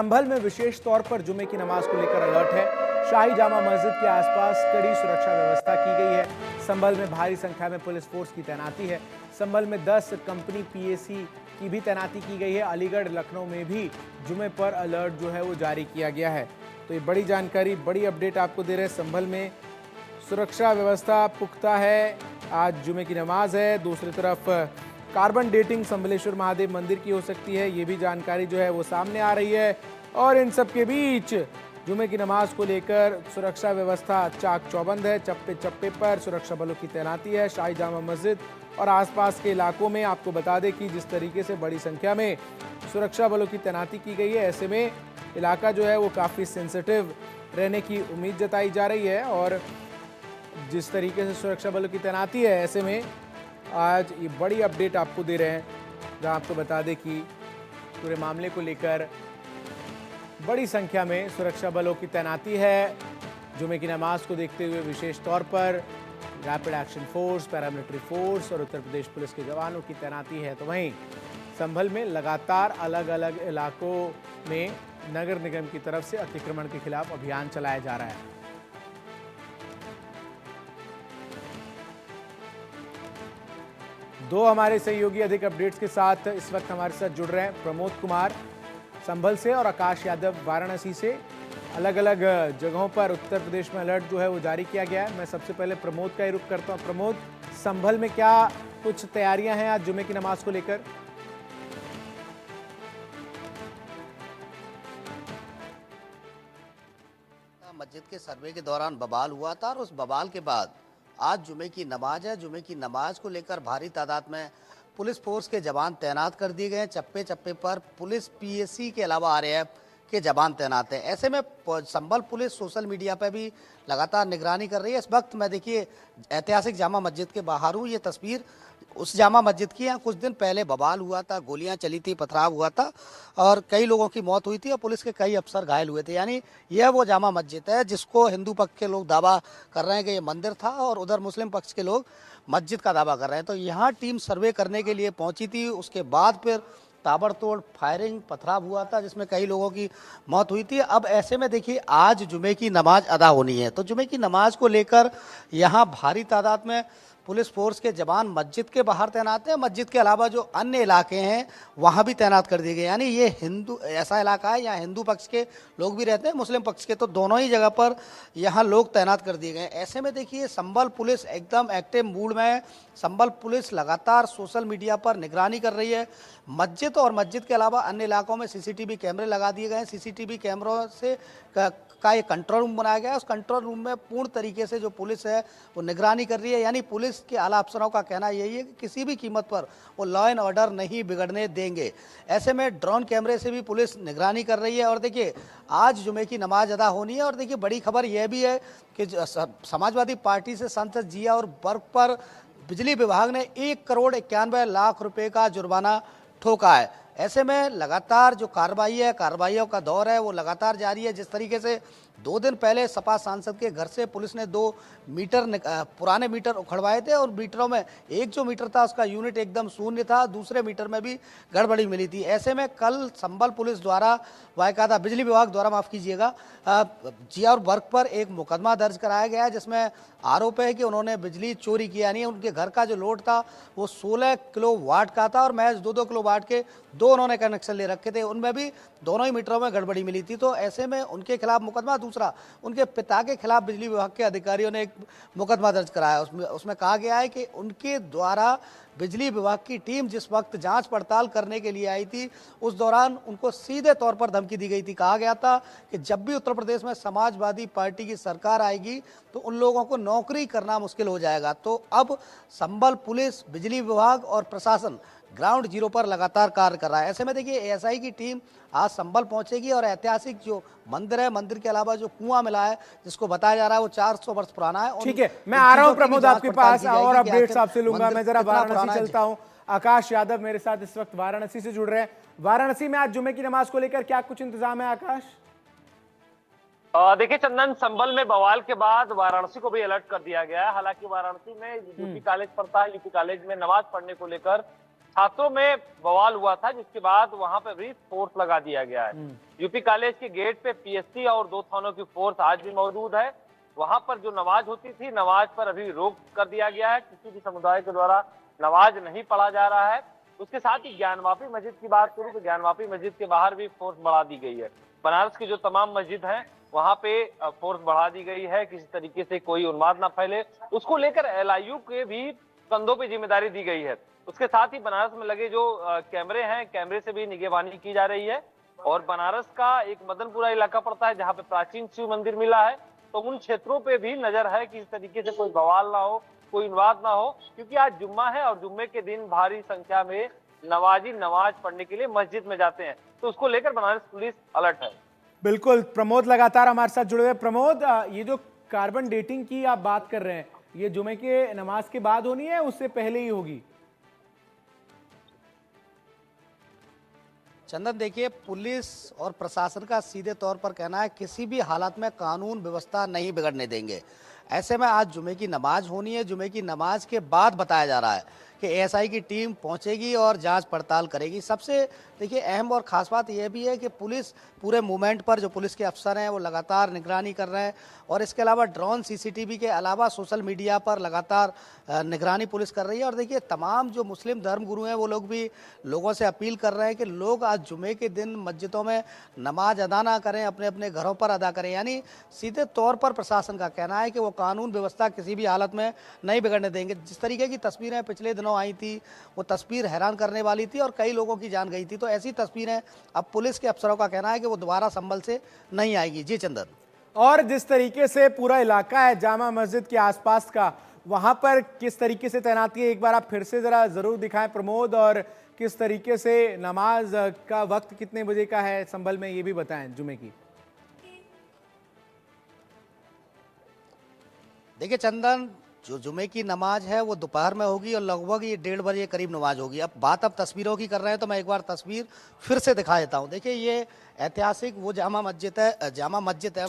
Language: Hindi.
संभल में विशेष तौर पर जुमे की नमाज को लेकर अलर्ट है। शाही जामा मस्जिद के आसपास कड़ी सुरक्षा व्यवस्था की गई है। संभल में भारी संख्या में पुलिस फोर्स की तैनाती है। संभल में 10 कंपनी पीएसी की भी तैनाती की गई है। अलीगढ़, लखनऊ में भी जुमे पर अलर्ट जो है वो जारी किया गया है। तो ये बड़ी जानकारी, बड़ी अपडेट आपको दे रहे हैं। संभल में सुरक्षा व्यवस्था पुख्ता है। आज जुमे की नमाज है। दूसरी तरफ कार्बन डेटिंग संभलेश्वर महादेव मंदिर की हो सकती है, ये भी जानकारी जो है वो सामने आ रही है। और इन सब के बीच जुमे की नमाज को लेकर सुरक्षा व्यवस्था चाक चौबंद है। चप्पे चप्पे पर सुरक्षा बलों की तैनाती है। शाही जामा मस्जिद और आसपास के इलाकों में आपको बता दें कि जिस तरीके से बड़ी संख्या में सुरक्षा बलों की तैनाती की गई है, ऐसे में इलाका जो है वो काफ़ी सेंसिटिव रहने की उम्मीद जताई जा रही है। और जिस तरीके से सुरक्षा बलों की तैनाती है, ऐसे में आज ये बड़ी अपडेट आपको दे रहे हैं, जहां आपको बता दें कि पूरे मामले को लेकर बड़ी संख्या में सुरक्षा बलों की तैनाती है। जुमे की नमाज को देखते हुए विशेष तौर पर rapid action force, paramilitary force और उत्तर प्रदेश पुलिस के जवानों की तैनाती है। तो वहीं संभल में लगातार अलग अलग इलाकों में नगर निगम की तरफ से अतिक्रमण के खिलाफ अभियान चलाया जा रहा है। दो हमारे सहयोगी अधिक अपडेट्स के साथ इस वक्त हमारे साथ जुड़ रहे हैं। प्रमोद कुमार संभल से और आकाश यादव वाराणसी से। अलग अलग जगहों पर उत्तर प्रदेश में अलर्ट जो है वो जारी किया गया है। मैं सबसे पहले प्रमोद का ही रुख करता हूं। प्रमोद, संभल में क्या कुछ तैयारियां हैं आज जुमे की नमाज को लेकर? मस्जिद के सर्वे के दौरान बवाल हुआ था और उस बवाल के बाद आज जुमे की नमाज है। जुमे की नमाज को लेकर भारी तादाद में पुलिस फोर्स के जवान तैनात कर दिए गए हैं। चप्पे चप्पे पर पुलिस पीएसी के अलावा आरएएफ के जवान तैनात हैं। ऐसे में संभल पुलिस सोशल मीडिया पर भी लगातार निगरानी कर रही है। इस वक्त मैं देखिए ऐतिहासिक जामा मस्जिद के बाहर हूँ। ये तस्वीर उस जामा मस्जिद की है। कुछ दिन पहले बवाल हुआ था, गोलियां चली थी, पथराव हुआ था और कई लोगों की मौत हुई थी और पुलिस के कई अफसर घायल हुए थे। यानी यह वो जामा मस्जिद है जिसको हिंदू पक्ष के लोग दावा कर रहे हैं कि ये मंदिर था और उधर मुस्लिम पक्ष के लोग मस्जिद का दावा कर रहे हैं। तो यहाँ टीम सर्वे करने के लिए पहुंची थी। उसके बाद फिर ताबड़तोड़ फायरिंग, पथराव हुआ था जिसमें कई लोगों की मौत हुई थी। अब ऐसे में देखिए आज जुमे की नमाज अदा होनी है, तो जुमे की नमाज को लेकर यहाँ भारी तादाद में पुलिस फोर्स के जवान मस्जिद के बाहर तैनात हैं। मस्जिद के अलावा जो अन्य इलाके हैं वहाँ भी तैनात कर दिए गए। यानी ये हिंदू ऐसा इलाका है यहाँ हिंदू पक्ष के लोग भी रहते हैं, मुस्लिम पक्ष के, तो दोनों ही जगह पर यहाँ लोग तैनात कर दिए गए। ऐसे में देखिए संभल पुलिस एकदम एक्टिव मूड में है। संभल पुलिस लगातार सोशल मीडिया पर निगरानी कर रही है। मस्जिद और मस्जिद के अलावा अन्य इलाकों में सीसीटीवी कैमरे लगा दिए गए हैं। सीसीटीवी कैमरों से का एक कंट्रोल रूम बनाया गया है। उस कंट्रोल रूम में पूर्ण तरीके से जो पुलिस है वो निगरानी कर रही है। यानी पुलिस के आला अफसरों का कहना यही है कि किसी भी कीमत पर वो लॉ एंड ऑर्डर नहीं बिगड़ने देंगे। ऐसे में ड्रोन कैमरे से भी पुलिस निगरानी कर रही है। और देखिए आज जुमे की नमाज अदा होनी है। और देखिए बड़ी खबर यह भी है कि समाजवादी पार्टी से सांसद जिया और वर्ग पर बिजली विभाग ने 1,91,00,000 रुपए का जुर्माना ठोका है। ऐसे में लगातार जो कार्रवाइयों का दौर है वो लगातार जारी है। जिस तरीके से 2 दिन पहले सपा सांसद के घर से पुलिस ने 2 मीटर पुराने मीटर उखड़वाए थे और मीटरों में एक जो मीटर था उसका यूनिट एकदम शून्य था, दूसरे मीटर में भी गड़बड़ी मिली थी। ऐसे में कल संभल पुलिस द्वारा बाकायदा बिजली विभाग द्वारा माफ़ कीजिएगा जिया और वर्ग पर एक मुकदमा दर्ज कराया गया है जिसमें आरोप है कि उन्होंने बिजली चोरी की। यानी उनके घर का जो लोड था वो 16 किलोवाट का था और महज 2-2 किलोवाट के 2 उन्होंने कनेक्शन ले रखे थे, उनमें भी दोनों ही मीटरों में गड़बड़ी मिली थी। तो ऐसे में उनके खिलाफ मुकदमा, दूसरा उनके पिता के खिलाफ बिजली विभाग के अधिकारियों ने एक मुकदमा दर्ज कराया। उसमें कहा गया है कि उनके द्वारा बिजली विभाग की टीम जिस वक्त जांच पड़ताल करने के लिए आई थी उस दौरान उनको सीधे तौर पर धमकी दी गई थी। कहा गया था कि जब भी उत्तर प्रदेश में समाजवादी पार्टी की सरकार आएगी तो उन लोगों को नौकरी करना मुश्किल हो जाएगा। तो अब संभल पुलिस, बिजली विभाग और प्रशासन ग्राउंड जीरो पर लगातार कार्य कर रहा है। ऐसे में देखिए एएसआई की टीम आज संभल पहुंचेगी और ऐतिहासिक जो मंदिर है, मंदिर के अलावा जो कुआं मिला है जिसको बताया जा रहा है वो 400 वर्ष पुराना है। ठीक है, मैं आ रहा हूं प्रमोद आपके पास और अपडेट्स आपसे लूंगा। मैं जरा वाराणसी चलता हूं। आकाश यादव मेरे साथ इस वक्त वाराणसी से जुड़ रहे हैं। वाराणसी में आज जुमे की नमाज को लेकर क्या कुछ इंतजाम है आकाश? देखिए चंदन, संभल में बवाल के बाद वाराणसी को भी अलर्ट कर दिया गया है। हालांकि वाराणसी में यूपी कॉलेज पढ़ता है, यूपी कॉलेज में नमाज पढ़ने को लेकर छात्रों में बवाल हुआ था, जिसके बाद वहां पर भी फोर्स लगा दिया गया है। यूपी कॉलेज के गेट पे पीएससी और 2 थानों की फोर्स आज भी मौजूद है। वहां पर जो नमाज होती थी, नमाज पर अभी रोक कर दिया गया है, किसी भी समुदाय के द्वारा नमाज नहीं पढ़ा जा रहा है। उसके साथ ही ज्ञानवापी मस्जिद की बात करूं तो ज्ञानवापी मस्जिद के बाहर भी फोर्स बढ़ा दी गई है। बनारस की जो तमाम मस्जिद हैं वहां पे फोर्स बढ़ा दी गई है, किसी तरीके से कोई उन्माद ना फैले, उसको लेकर एलआईयू के भी कंधों पे जिम्मेदारी दी गई है। उसके साथ ही बनारस में लगे जो कैमरे हैं, कैमरे से भी निगरानी की जा रही है। और बनारस का एक मदनपुरा इलाका पड़ता है जहां पे प्राचीन शिव मंदिर मिला है, तो उन क्षेत्रों पे भी नजर है कि इस तरीके से कोई बवाल ना हो, कोई विवाद ना हो, क्योंकि आज जुम्मा है और जुम्मे के दिन भारी संख्या में नवाजी नमाज पढ़ने के लिए मस्जिद में जाते हैं, तो उसको लेकर बनारस पुलिस अलर्ट है। बिल्कुल, प्रमोद लगातार हमारे साथ जुड़े हुए। प्रमोद, ये जो कार्बन डेटिंग की आप बात कर रहे हैं, ये जुमे के नमाज के बाद होनी है, उससे पहले ही होगी? चंदन, देखिए, पुलिस और प्रशासन का सीधे तौर पर कहना है किसी भी हालत में कानून व्यवस्था नहीं बिगड़ने देंगे। ऐसे में आज जुमे की नमाज होनी है। जुमे की नमाज के बाद बताया जा रहा है कि एएसआई की टीम पहुंचेगी और जांच पड़ताल करेगी। सबसे देखिए अहम और ख़ास बात यह भी है कि पुलिस पूरे मूवमेंट पर, जो पुलिस के अफसर हैं वो लगातार निगरानी कर रहे हैं, और इसके अलावा ड्रोन सीसीटीवी के अलावा सोशल मीडिया पर लगातार निगरानी पुलिस कर रही है। और देखिए, तमाम जो मुस्लिम धर्मगुरु हैं वो लोग भी लोगों से अपील कर रहे हैं कि लोग आज जुमे के दिन मस्जिदों में नमाज अदा ना करें, अपने अपने घरों पर अदा करें। यानी सीधे तौर पर प्रशासन का कहना है कि वो कानून व्यवस्था किसी भी हालत में नहीं बिगड़ने देंगे। जिस तरीके की तस्वीरें पिछले दिनों आई थी, वो तस्वीर हैरान करने वाली थी और कई लोगों की जान गई थी। तो ऐसी तस्वीरें अब पुलिस के अफसरों का कहना है कि वो दोबारा संभल से नहीं आएगी। जी चंदन। और जिस तरीके से पूरा इलाका है जामा मस्जिद के आसपास का, वहां पर किस तरीके से तैनाती है, एक बार आप फिर से जरा जरूर दिखाएं प्रमोद, और किस तरीके से नमाज का वक्त कितने बजे का है संभल में, ये भी बताएं जुमे की। देखिए चंदन, जो जुमे की नमाज है वो दोपहर में होगी और लगभग ये 1:30 बजे करीब नमाज होगी। अब तस्वीरों की कर रहे हैं तो मैं एक बार तस्वीर फिर से दिखा देता हूँ। देखिए, ये ऐतिहासिक वो जामा मस्जिद है।